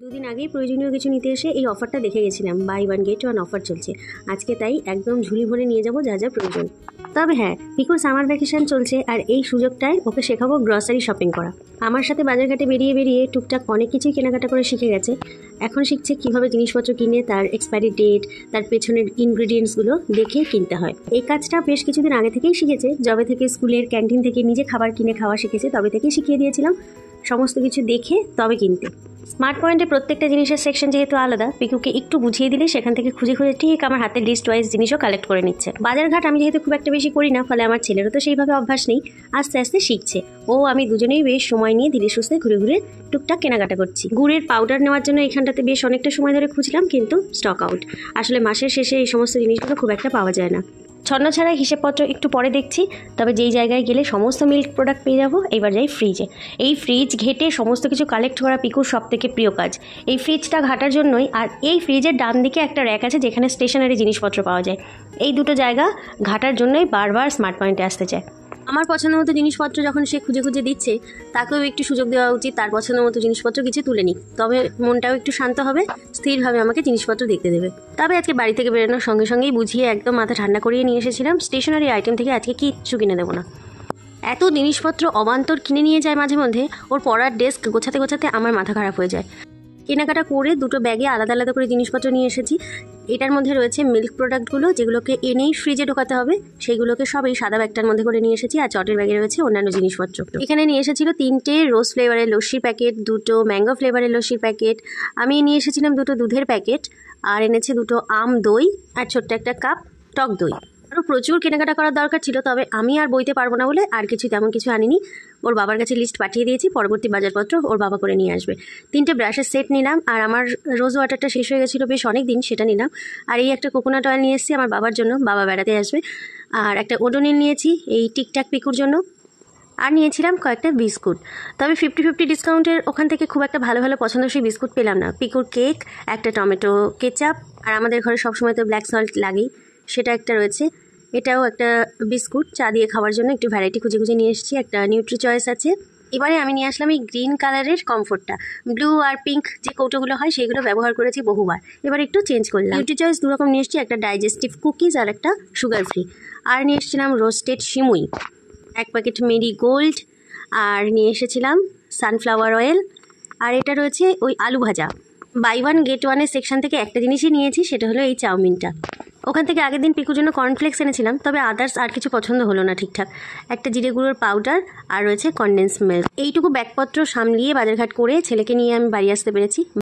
দুদিন আগেই প্রয়োজনীয় কিছু নিতে এসে এই অফারটা দেখে গেছিলাম, buy one get one offer চলছে আজকে, তাই একদম ঝুলি ভরে নিয়ে যাবো যা যা প্রয়োজন। তবে হ্যাঁ, পিকুর সামার ভ্যাকেশন চলছে আর এই সুযোগটায় ওকে শেখাবো গ্রসারি শপিং করা। আমার সাথে বাজারঘাটে বেরিয়ে বেরিয়ে টুকটাক অনেক কিছুই কেনাকাটা করে শিখে গেছে। এখন শিখছে কিভাবে জিনিসপত্র কিনে তার এক্সপায়ারি ডেট, তার পেছনের ইনগ্রিডিয়েন্টসগুলো দেখে কিনতে হয়। এই কাজটা বেশ কিছুদিন আগে থেকেই শিখেছে। যবে থেকে স্কুলের ক্যান্টিন থেকে নিজে খাবার কিনে খাওয়া শিখেছে তবে থেকেই শিখিয়ে দিয়েছিলাম সমস্ত কিছু দেখে তবে কিনতে। স্মার্ট পয়েন্টে প্রত্যেকটা জিনিসের সেকশন যেহেতু আলাদা, পিকুকে একটু বুঝিয়ে দিলে সেখান থেকে খুঁজে খুঁজে ঠিক আমার হাতে লিস্ট ওয়াইজ জিনিসও কালেক্ট করে নিচ্ছে। বাজারঘাট আমি যেহেতু খুব একটা বেশি করি না, ফলে আমার ছেলেরও তো সেইভাবে অভ্যাস নেই। আস্তে আস্তে শিখছে। ও আমি দুজনেই বেশ সময় নিয়ে ধীরে সুস্থে ঘুরে ঘুরে টুকটাক কেনাকাটা করছি। গুড়ের পাউডার নেওয়ার জন্য এখানটাতে বেশ অনেকটা সময় ধরে খুঁজলাম, কিন্তু স্টক আউট। আসলে মাসের শেষে এই সমস্ত জিনিসগুলো খুব একটা পাওয়া যায় না। ছন্ন ছাড়া হিসেবপত্র একটু পরে দেখছি। তবে যেই জায়গায় গেলে সমস্ত মিল্ক প্রোডাক্ট পেয়ে যাবো, এবার যাই ফ্রিজে। এই ফ্রিজ ঘেটে সমস্ত কিছু কালেক্ট করা পিকুর সব থেকে প্রিয় কাজ। এই ফ্রিজটা ঘাটার জন্যই। আর এই ফ্রিজের ডান দিকে একটা র্যাক আছে যেখানে স্টেশনারি জিনিসপত্র পাওয়া যায়। এই দুটো জায়গা ঘাটার জন্যই বারবার স্মার্ট পয়েন্টে আসতে চায়। আমার পছন্দ মতো জিনিসপত্র যখন সে খুঁজে খুঁজে দিচ্ছে, তাকেও একটু সুযোগ দেওয়া উচিত তার পছন্দ মতো জিনিসপত্র কিছু তুলে নিক। তবে মনটাও একটু শান্ত হবে, স্থিরভাবে আমাকে জিনিসপত্র দেখতে দেবে। তবে আজকে বাড়ি থেকে বেরোনোর সঙ্গে সঙ্গেই বুঝিয়ে একদম মাথা ঠান্ডা করিয়ে নিয়ে এসেছিলাম, স্টেশনারি আইটেম থেকে আজকে কিচ্ছু কিনে দেবো না। এত জিনিসপত্র অবান্তর কিনে নিয়ে যায় মাঝে মধ্যে, ওর পড়ার ডেস্ক গোছাতে গোছাতে আমার মাথা খারাপ হয়ে যায়। কেনাকাটা করে দুটো ব্যাগে আলাদা আলাদা করে জিনিসপত্র নিয়ে এসেছি। এটার মধ্যে রয়েছে মিল্ক প্রোডাক্টগুলো, যেগুলোকে এনেই ফ্রিজে ঢোকাতে হবে, সেইগুলোকে সব এই সাদা ব্যাগটার মধ্যে করে নিয়ে এসেছি। আর চটের ব্যাগে রয়েছে অন্যান্য জিনিসপত্র। এখানে নিয়ে এসেছিল 3টে রোজ ফ্লেভারের লস্যির প্যাকেট, 2টো ম্যাঙ্গো ফ্লেভারের লস্যির প্যাকেট, আমি নিয়ে এসেছিলাম 2টো দুধের প্যাকেট, আর এনেছে 2টো আম দই আর ছোট্ট একটা কাপ টক দই। আরও প্রচুর কেনাকাটা করার দরকার ছিল, তবে আমি আর বইতে পারবো না বলে আর তেমন কিছু আনিনি। ওর বাবার কাছে লিস্ট পাঠিয়ে দিয়েছি, পরবর্তী বাজারপত্র ওর বাবা করে নিয়ে আসবে। 3টে ব্রাশের সেট নিলাম, আর আমার রোজ ওয়াটারটা শেষ হয়ে গেছিলো বেশ অনেক দিন, সেটা নিলাম। আর এই একটা কোকোনাট অয়েল নিয়ে এসেছি আমার বাবার জন্য, বাবা বেড়াতে আসবে। আর একটা ওডোনিল নিয়েছি এই টিকটাক পিকুর জন্য। আর নিয়েছিলাম কয়েকটা বিস্কুট। তবে 50-50 ডিসকাউন্টের ওখান থেকে খুব একটা ভালো ভালো পছন্দসই বিস্কুট পেলাম না। পিকুর কেক, একটা টমেটো কেচাপ, আর আমাদের ঘরে সবসময় তো ব্ল্যাক সল্ট লাগেই, সেটা একটা রয়েছে। এটাও একটা বিস্কুট, চা দিয়ে খাওয়ার জন্য একটু ভ্যারাইটি খুঁজে খুঁজে নিয়ে এসেছি। একটা নিউট্রি চয়েস আছে। এবারে আমি নিয়ে আসলাম এই গ্রিন কালারের কমফোর্টটা। ব্লু আর পিঙ্ক যে কৌটোগুলো হয় সেইগুলো ব্যবহার করেছি বহুবার, এবার একটু চেঞ্জ করলাম। নিউট্রি চয়েস 2 রকম নিয়ে এসেছি, একটা ডাইজেস্টিভ কুকিজ আর একটা সুগার ফ্রি। আর নিয়ে এসেছিলাম রোস্টেড সিমুই, 1 প্যাকেট মেরি গোল্ড, আর নিয়ে এসেছিলাম সানফ্লাওয়ার অয়েল, আর এটা রয়েছে ওই আলু ভাজা। বাই ওয়ান গেট ওয়ানের সেকশন থেকে একটা জিনিসই নিয়েছি, সেটা হলো এই চাউমিনটা। ওখান থেকে আগের দিন পিকুর জন্য কর্নফ্লেক্স এনেছিলাম, তবে আদার্স আর কিছু পছন্দ হলো না ঠিকঠাক। একটা জিরে গুঁড়োর পাউডার, আর রয়েছে কনডেন্স মিল্ক। এইটুকু ব্যাগপত্র সামলিয়ে বাজারঘাট করে ছেলেকে নিয়ে আমি বাড়ি আসতে পেরেছি।